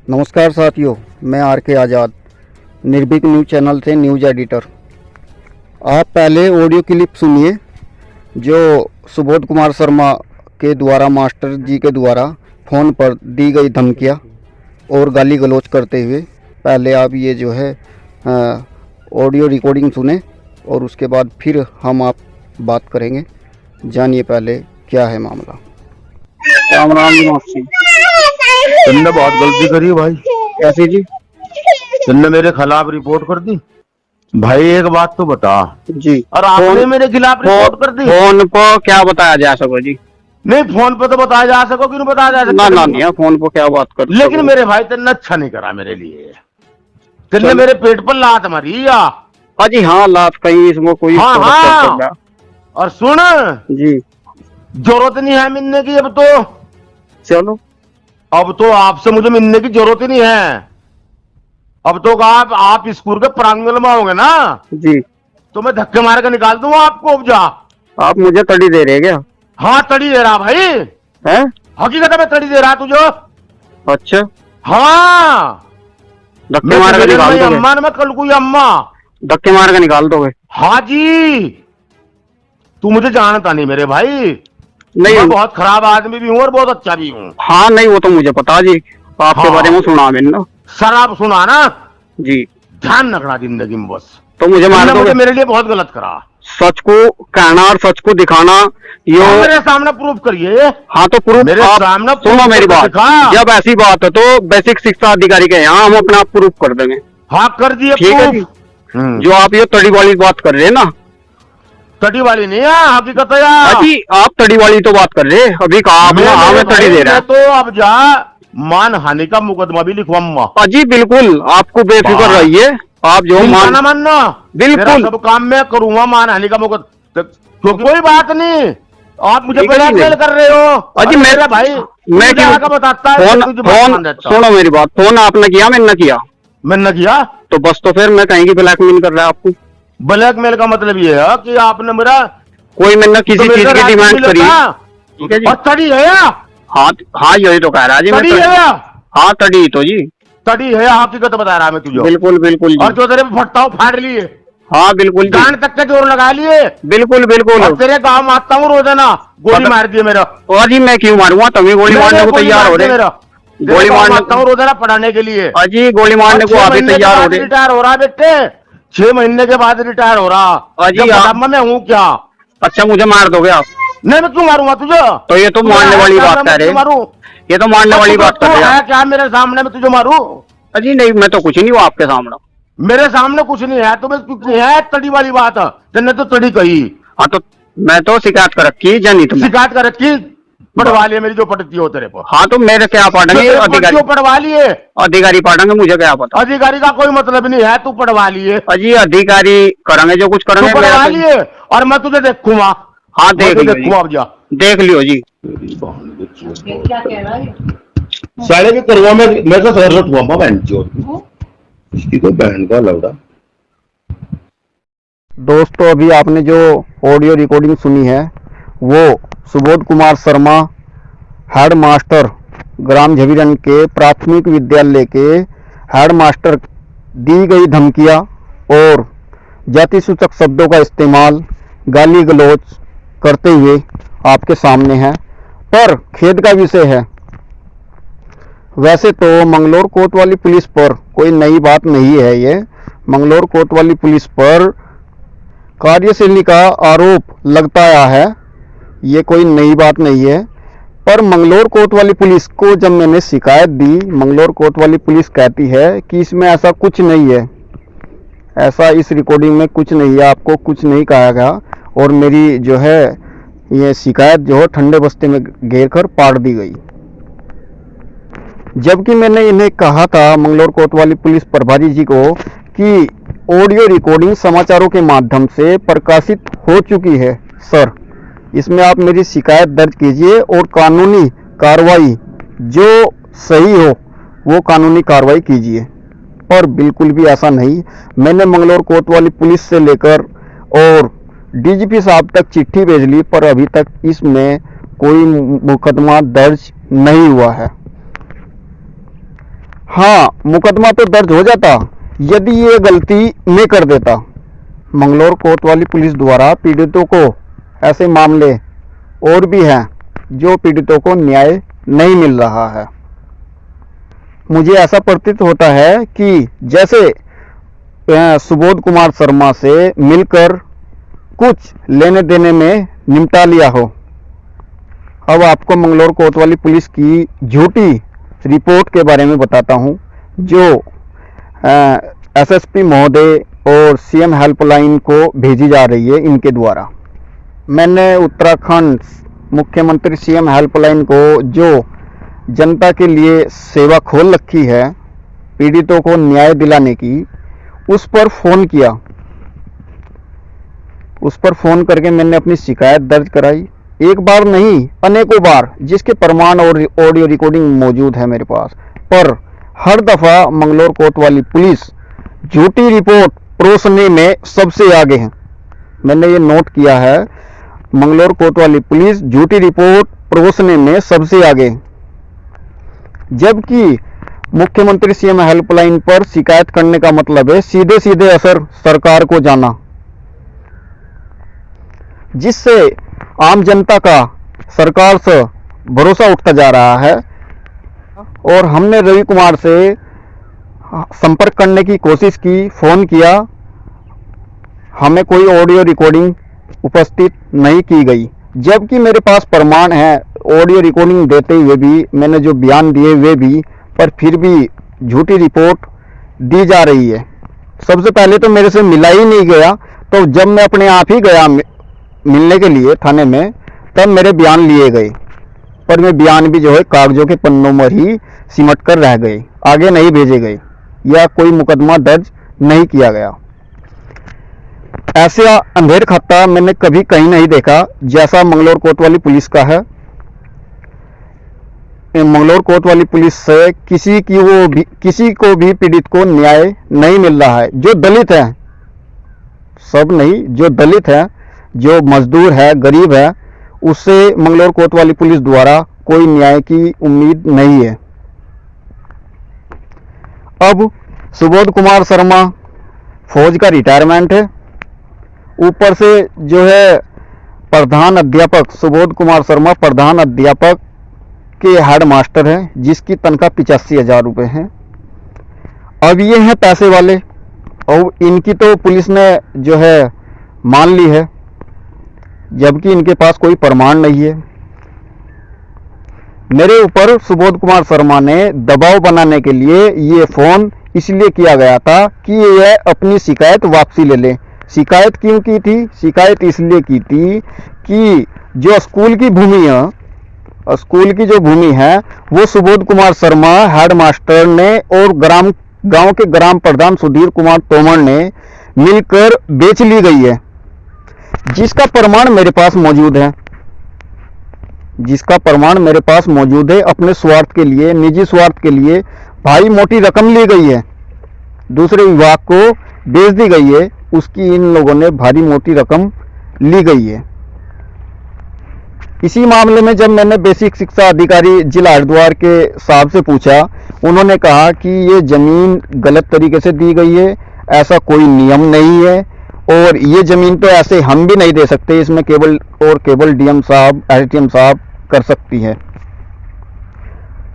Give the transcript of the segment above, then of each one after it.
नमस्कार साथियों, मैं आर के आज़ाद, निर्भीक न्यूज़ चैनल से न्यूज़ एडिटर। आप पहले ऑडियो क्लिप सुनिए जो सुबोध कुमार शर्मा के द्वारा मास्टर जी के द्वारा फ़ोन पर दी गई धमकियां और गाली गलौज करते हुए। पहले आप ये जो है ऑडियो रिकॉर्डिंग सुने और उसके बाद फिर हम आप बात करेंगे। जानिए पहले क्या है मामला। राम राम जी मासी। तुमने बहुत गलती करी भाई। कैसी जी? तुमने मेरे खिलाफ रिपोर्ट कर दी भाई। एक बात तो बता जी। और आपने मेरे खिलाफ रिपोर्ट कर दी। फोन पर क्या बताया जा सको जी? नहीं, फोन पे तो बताया जा सको, क्यों बताया जा ना सको? नहीं, फोन पर क्या बात कर। लेकिन मेरे भाई तुमने अच्छा नहीं करा मेरे लिए। तुमने मेरे पेट पर लात मारी या? जी हाँ, लात कहीं इसमें कोई। हाँ हाँ। और सुन जी, जरूरत नहीं है मिलने की अब तो। चलो अब तो आपसे मुझे मिलने की जरूरत ही नहीं है। अब तो आप स्कूल के प्रांगण में होंगे ना जी, तो मैं धक्के मार के निकाल दूंगा आपको। अब जा। आप मुझे तड़ी दे रहे क्या? हाँ, तड़ी दे रहा भाई। हैं? हकीकत में तड़ी दे रहा तुझे। अच्छा, हाँ, धक्के मार के निकाल दोगे? अम्मा मैं कल कोई अम्मा। धक्के मार के निकाल दोगे? हाँ जी। तू मुझे जानता नहीं मेरे भाई। नहीं, मैं बहुत खराब आदमी भी हूँ और बहुत अच्छा भी हूँ। हाँ नहीं, वो तो मुझे पता जी, आपके हाँ। बारे में सुना मैंने। शराब सुना ना जी। ध्यान रखना जिंदगी में बस। तो मुझे मार दोगे? मुझे मेरे लिए बहुत गलत करा। सच को कहना और सच को दिखाना यो। मेरे सामने प्रूफ करिए। हाँ तो प्रूफ मेरे आप सामने सुनो मेरी बात। दिखा। जब ऐसी बात है तो बेसिक शिक्षा अधिकारी के यहाँ हम अपना प्रूफ कर देंगे। हाँ कर दिए ठीक है जी। जो आप ये तड़ी वाली बात कर रहे हैं ना, तड़ी वाली नहीं है हकीकत है यार। जी आप तड़ी वाली तो बात कर रहे हैं। अभी कहा आपने, हाँ मैं तड़ी दे रहा है। तो अब जा मान हानि का मुकदमा भी लिखवाऊंगा। जी बिल्कुल, आपको बेफिक्र रहिए। आप जो मानना मानना बिल्कुल सब काम मैं करूंगा। मान हानि का मुकदमा कोई बात नहीं। आप मुझे ब्लैकमेल कर रहे हो। अजी मेरा भाई मैं क्या बताता है। फोन सुनो मेरी बात। फोन आपने किया, मैंने किया? मैंने किया। तो बस तो फिर मैं कहीं की ब्लैकमेल कर रहा है आपको? ब्लैकमेल का मतलब ये है कि आपने मेरा कोई मैंने किसी चीज की डिमांड करी। ठीक है जी। तड़ी है या? हाँ हाँ, यही तो कह रहा जी। तड़ी है या? हाँ तड़ी तो जी। तड़ी है, हकीकत बता रहा मैं तुझे। बिल्कुल बिल्कुल। और जो तेरे फटता हूँ फाड़ लिए। हाँ बिल्कुल। गांड तक के जोर लगा लिए। बिल्कुल बिल्कुल। और तेरे गाँव मारता हूँ रोजाना। गोली मार दिए मेरा। और जी मैं क्यों मारूंगा? तभी गोली मारने को तैयार हो रहे। गोली मारता हूँ रोजाना पढ़ाने के लिए। अजी गोली मारने को अभी तैयार हो रहे। रिटायर हो रहा बेटे, 6 महीने के बाद रिटायर हो रहा। अजी मैं हूँ क्या? अच्छा, मुझे मार दोगे आप? नहीं, मैं क्यों मारूंगा तुझे? तो ये तो मारने वाली बात कर रहे। ये तो मारने वाली बात कर रहे हैं क्या? मेरे सामने में तुझे मारू? अजी नहीं, मैं तो कुछ नहीं हूँ आपके सामने। मेरे सामने कुछ नहीं है तो मैं है तड़ी वाली बात है। तुमने तो तड़ी कही। हाँ तो मैं तो शिकायत कर रखी जानी। तुम शिकायत कर रखी? पढ़वा लिए मेरी जो पटती हो तेरे पर। हाँ तो मेरे क्या पढ़ेंगे? अधिकारी पढ़वा लिए। अधिकारी पढ़ेंगे, मुझे क्या पता? अधिकारी का कोई मतलब नहीं है, तू पढ़वा लिए। अजी अधिकारी करेंगे जो कुछ करेंगे। पढ़वा लिए और मैं तुझे देखूंगा। हाँ देख देखूंगा। अब जा देख लियो जी। साले के करवा में मैं तो सर उठवाऊंगा बहन चोद। इसकी तो बहन का लौड़ा। दोस्तों, अभी आपने जो ऑडियो रिकॉर्डिंग सुनी है वो सुबोध कुमार शर्मा, हेड मास्टर ग्राम झबीरन के प्राथमिक विद्यालय के हेड मास्टर दी गई धमकियां और जाति सूचक शब्दों का इस्तेमाल, गाली गलौज करते हुए आपके सामने है। पर खेद का विषय है, वैसे तो मंगलौर कोतवाली पुलिस पर कोई नई बात नहीं है। ये मंगलौर कोतवाली पुलिस पर कार्यशैली का आरोप लगता आया है, ये कोई नई बात नहीं है। पर मंगलौर कोतवाली पुलिस को जब मैंने शिकायत दी, मंगलौर कोतवाली पुलिस कहती है कि इसमें ऐसा कुछ नहीं है, ऐसा इस रिकॉर्डिंग में कुछ नहीं है, आपको कुछ नहीं कहा गया। और मेरी जो है ये शिकायत जो है ठंडे बस्ते में घेर कर पाड़ दी गई। जबकि मैंने इन्हें कहा था, मंगलौर कोतवाली पुलिस प्रभारी जी को, कि ऑडियो रिकॉर्डिंग समाचारों के माध्यम से प्रकाशित हो चुकी है। सर, इसमें आप मेरी शिकायत दर्ज कीजिए और कानूनी कार्रवाई जो सही हो वो कानूनी कार्रवाई कीजिए। पर बिल्कुल भी ऐसा नहीं। मैंने मंगलौर कोतवाली पुलिस से लेकर और डीजीपी साहब तक चिट्ठी भेज ली, पर अभी तक इसमें कोई मुकदमा दर्ज नहीं हुआ है। हाँ, मुकदमा तो दर्ज हो जाता यदि ये गलती मैं कर देता। मंगलौर कोतवाली पुलिस द्वारा पीड़ितों को ऐसे मामले और भी हैं जो पीड़ितों को न्याय नहीं मिल रहा है। मुझे ऐसा प्रतीत होता है कि जैसे सुबोध कुमार शर्मा से मिलकर कुछ लेने देने में निपटा लिया हो। अब आपको मंगलौर कोतवाली पुलिस की झूठी रिपोर्ट के बारे में बताता हूं, जो एसएसपी महोदय और सीएम हेल्पलाइन को भेजी जा रही है इनके द्वारा। मैंने उत्तराखंड मुख्यमंत्री सीएम हेल्पलाइन को जो जनता के लिए सेवा खोल रखी है पीड़ितों को न्याय दिलाने की, उस पर फ़ोन किया। उस पर फ़ोन करके मैंने अपनी शिकायत दर्ज कराई, एक बार नहीं अनेकों बार, जिसके प्रमाण और ऑडियो रिकॉर्डिंग मौजूद है मेरे पास। पर हर दफ़ा मंगलौर कोतवाली पुलिस झूठी रिपोर्ट परोसने में सबसे आगे है। मैंने ये नोट किया है, मंगलौर कोतवाली पुलिस झूठी रिपोर्ट परोसने में सबसे आगे, जबकि मुख्यमंत्री सीएम हेल्पलाइन पर शिकायत करने का मतलब है सीधे सीधे असर सरकार को जाना, जिससे आम जनता का सरकार से भरोसा उठता जा रहा है। और हमने रवि कुमार से संपर्क करने की कोशिश की, फ़ोन किया, हमें कोई ऑडियो रिकॉर्डिंग उपस्थित नहीं की गई, जबकि मेरे पास प्रमाण है ऑडियो रिकॉर्डिंग देते हुए भी, मैंने जो बयान दिए वे भी, पर फिर भी झूठी रिपोर्ट दी जा रही है। सबसे पहले तो मेरे से मिला ही नहीं गया, तो जब मैं अपने आप ही गया मिलने के लिए थाने में, तब मेरे बयान लिए गए, पर मैं बयान भी जो है कागजों के पन्नों में ही सिमट कर रह गए, आगे नहीं भेजे गए या कोई मुकदमा दर्ज नहीं किया गया। ऐसा अंधेर खाता मैंने कभी कहीं नहीं देखा जैसा मंगलौर कोतवाली पुलिस का है। मंगलौर कोतवाली पुलिस से किसी को भी पीड़ित को न्याय नहीं मिल रहा है। जो दलित है, सब नहीं, जो दलित है, जो मजदूर है, गरीब है, उससे मंगलौर कोतवाली पुलिस द्वारा कोई न्याय की उम्मीद नहीं है। अब सुबोध कुमार शर्मा फौज का रिटायरमेंट है, ऊपर से जो है प्रधान अध्यापक सुबोध कुमार शर्मा प्रधान अध्यापक के हेड मास्टर हैं, जिसकी तनख्वाह 85,000 रुपये है। अब ये हैं पैसे वाले, और इनकी तो पुलिस ने जो है मान ली है, जबकि इनके पास कोई प्रमाण नहीं है। मेरे ऊपर सुबोध कुमार शर्मा ने दबाव बनाने के लिए ये फ़ोन इसलिए किया गया था कि यह अपनी शिकायत वापसी ले ले। शिकायत क्यों की थी? शिकायत इसलिए की थी कि जो स्कूल की भूमि है, स्कूल की जो भूमि है वो सुबोध कुमार शर्मा हेड मास्टर ने और गांव के ग्राम प्रधान सुधीर कुमार तोमर ने मिलकर बेच ली गई है, जिसका प्रमाण मेरे पास मौजूद है, अपने स्वार्थ के लिए, निजी स्वार्थ के लिए भारी मोटी रकम ली गई है, दूसरे विभाग को बेच दी गई है, उसकी इन लोगों ने भारी मोटी रकम ली गई है। इसी मामले में जब मैंने बेसिक शिक्षा अधिकारी जिला हरिद्वार के साहब से पूछा, उन्होंने कहा कि ये जमीन गलत तरीके से दी गई है, ऐसा कोई नियम नहीं है, और ये जमीन तो ऐसे हम भी नहीं दे सकते, इसमें केवल डीएम साहब, एसडीएम साहब कर सकती है।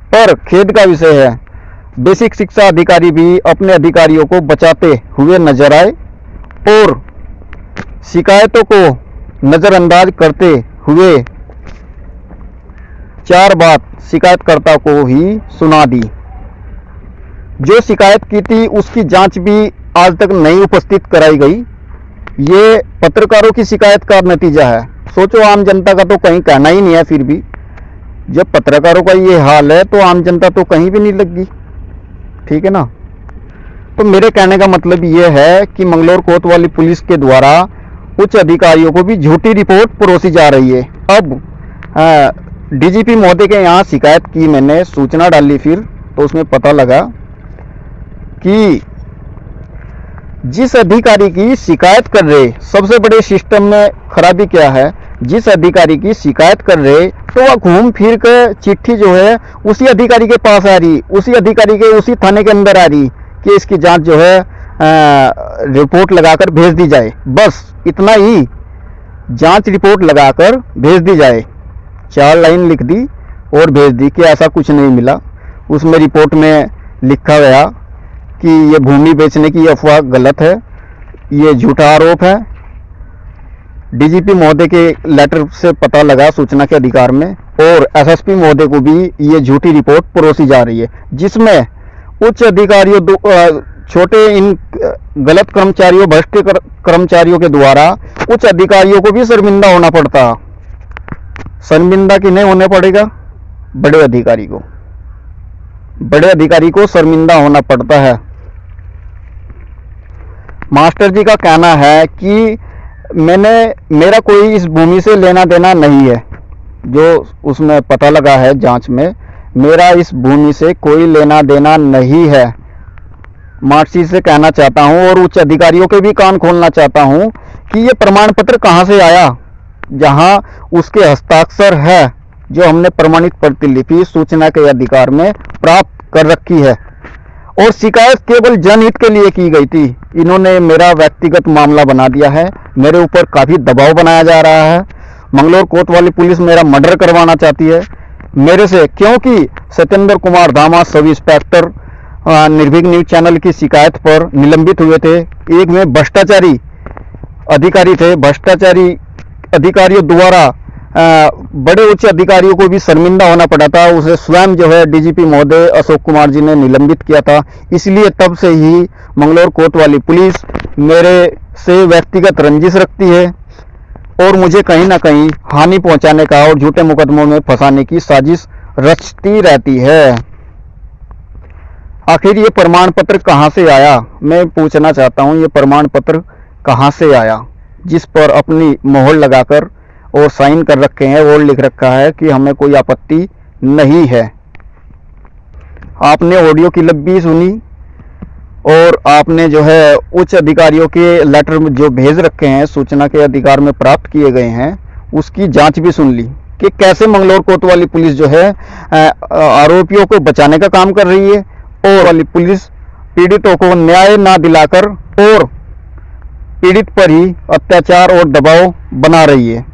पर खेद का विषय है, बेसिक शिक्षा अधिकारी भी अपने अधिकारियों को बचाते हुए नजर आए और शिकायतों को नजरअंदाज करते हुए 4 बात शिकायतकर्ता को ही सुना दी। जो शिकायत की थी उसकी जांच भी आज तक नहीं उपस्थित कराई गई। ये पत्रकारों की शिकायत का नतीजा है। सोचो, आम जनता का तो कहीं कहना ही नहीं है, फिर भी जब पत्रकारों का ये हाल है तो आम जनता तो कहीं भी नहीं लगी, ठीक है ना। तो मेरे कहने का मतलब ये है कि मंगलौर कोतवाली पुलिस के द्वारा उच्च अधिकारियों को भी झूठी रिपोर्ट परोसी जा रही है। अब डीजीपी महोदय के यहाँ शिकायत की, मैंने सूचना डाली, फिर तो उसमें पता लगा कि जिस अधिकारी की शिकायत कर रहे, सबसे बड़े सिस्टम में खराबी क्या है, जिस अधिकारी की शिकायत कर रहे तो वह घूम फिर कर चिट्ठी जो है उसी अधिकारी के पास आ रही, उसी अधिकारी के उसी थाने के अंदर आ रही कि इसकी जांच जो है रिपोर्ट लगाकर भेज दी जाए। बस इतना ही, जांच रिपोर्ट लगाकर भेज दी जाए। 4 लाइन लिख दी और भेज दी कि ऐसा कुछ नहीं मिला। उसमें रिपोर्ट में लिखा गया कि ये भूमि बेचने की अफवाह गलत है, ये झूठा आरोप है। डीजीपी महोदय के लेटर से पता लगा सूचना के अधिकार में, और एसएसपी महोदय को भी ये झूठी रिपोर्ट परोसी जा रही है, जिसमें उच्च अधिकारियों छोटे इन गलत कर्मचारियों, भ्रष्ट कर्मचारियों के द्वारा उच्च अधिकारियों को भी शर्मिंदा होना पड़ता। शर्मिंदा किन्हें होने पड़ेगा? बड़े अधिकारी को, बड़े अधिकारी को शर्मिंदा होना पड़ता है। मास्टर जी का कहना है कि मेरा कोई इस भूमि से लेना देना नहीं है। जो उसमें पता लगा है जांच में, मेरा इस भूमि से कोई लेना देना नहीं है। मास्टर जी से कहना चाहता हूं और उच्च अधिकारियों के भी कान खोलना चाहता हूं कि ये प्रमाण पत्र कहां से आया, जहां उसके हस्ताक्षर है, जो हमने प्रमाणित प्रतिलिपि सूचना के अधिकार में प्राप्त कर रखी है। और शिकायत केवल जनहित के लिए की गई थी। इन्होंने मेरा व्यक्तिगत मामला बना दिया है, मेरे ऊपर काफी दबाव बनाया जा रहा है। मंगलौर कोतवाली पुलिस मेरा मर्डर करवाना चाहती है मेरे से, क्योंकि सत्येंद्र कुमार धामा सब इंस्पेक्टर निर्भीक न्यूज चैनल की शिकायत पर निलंबित हुए थे। एक में भ्रष्टाचारी अधिकारी थे, भ्रष्टाचारी अधिकारियों द्वारा बड़े उच्च अधिकारियों को भी शर्मिंदा होना पड़ा था। उसे स्वयं जो है डीजीपी महोदय अशोक कुमार जी ने निलंबित किया था। इसलिए तब से ही मंगलौर कोतवाली पुलिस मेरे से व्यक्तिगत रंजिश रखती है और मुझे कहीं ना कहीं हानि पहुंचाने का और झूठे मुकदमों में फंसाने की साजिश रचती रहती है। आखिर ये प्रमाण पत्र कहां से आया, मैं पूछना चाहता हूं, ये प्रमाण पत्र कहां से आया जिस पर अपनी मोहर लगाकर और साइन कर रखे हैं और लिख रखा है कि हमें कोई आपत्ति नहीं है। आपने ऑडियो क्लिप भी सुनी और आपने जो है उच्च अधिकारियों के लेटर जो भेज रखे हैं, सूचना के अधिकार में प्राप्त किए गए हैं, उसकी जांच भी सुन ली कि कैसे मंगलौर कोतवाली पुलिस जो है आरोपियों को बचाने का काम कर रही है और वाली पुलिस पीड़ितों को न्याय ना दिलाकर और पीड़ित पर ही अत्याचार और दबाव बना रही है।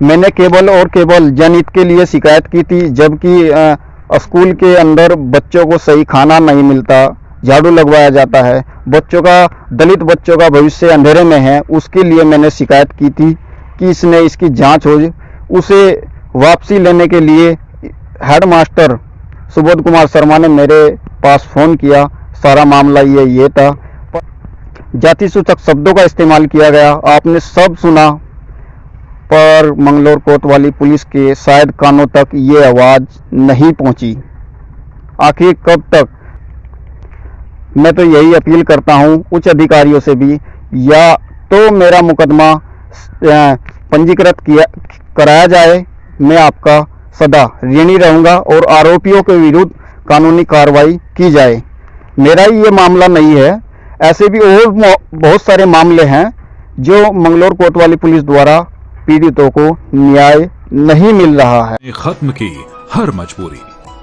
मैंने केवल और केवल जनहित के लिए शिकायत की थी, जबकि स्कूल के अंदर बच्चों को सही खाना नहीं मिलता, झाड़ू लगवाया जाता है, बच्चों का, दलित बच्चों का भविष्य अंधेरे में है। उसके लिए मैंने शिकायत की थी कि इसकी जांच हो। उसे वापसी लेने के लिए हेडमास्टर सुबोध कुमार शर्मा ने मेरे पास फोन किया। सारा मामला ये था, जाति सूचक शब्दों का इस्तेमाल किया गया, आपने सब सुना, पर मंगलौर कोतवाली पुलिस के शायद कानों तक ये आवाज नहीं पहुंची। आखिर कब तक? मैं तो यही अपील करता हूं उच्च अधिकारियों से भी, या तो मेरा मुकदमा पंजीकृत कराया जाए, मैं आपका सदा ऋणी रहूंगा, और आरोपियों के विरुद्ध कानूनी कार्रवाई की जाए। मेरा ही ये मामला नहीं है, ऐसे भी और बहुत सारे मामले हैं जो मंगलौर कोतवाली पुलिस द्वारा पीड़ितों को न्याय नहीं मिल रहा है। खत्म की हर मजबूरी।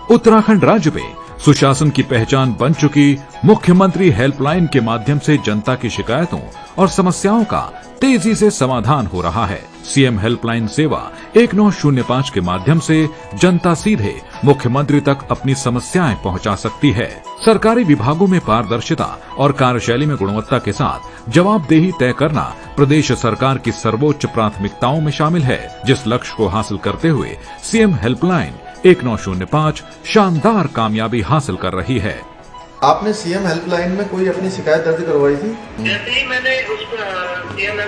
उत्तराखंड राज्य में सुशासन की पहचान बन चुकी मुख्यमंत्री हेल्पलाइन के माध्यम से जनता की शिकायतों और समस्याओं का तेजी से समाधान हो रहा है। सीएम हेल्पलाइन सेवा 1905 के माध्यम से जनता सीधे मुख्यमंत्री तक अपनी समस्याएं पहुंचा सकती है। सरकारी विभागों में पारदर्शिता और कार्यशैली में गुणवत्ता के साथ जवाबदेही तय करना प्रदेश सरकार की सर्वोच्च प्राथमिकताओं में शामिल है, जिस लक्ष्य को हासिल करते हुए सीएम हेल्पलाइन 1905 शानदार कामयाबी हासिल कर रही है। आपने सीएम हेल्पलाइन में कोई अपनी शिकायत दर्ज करवाई थी? जैसे ही मैंने उस सीएम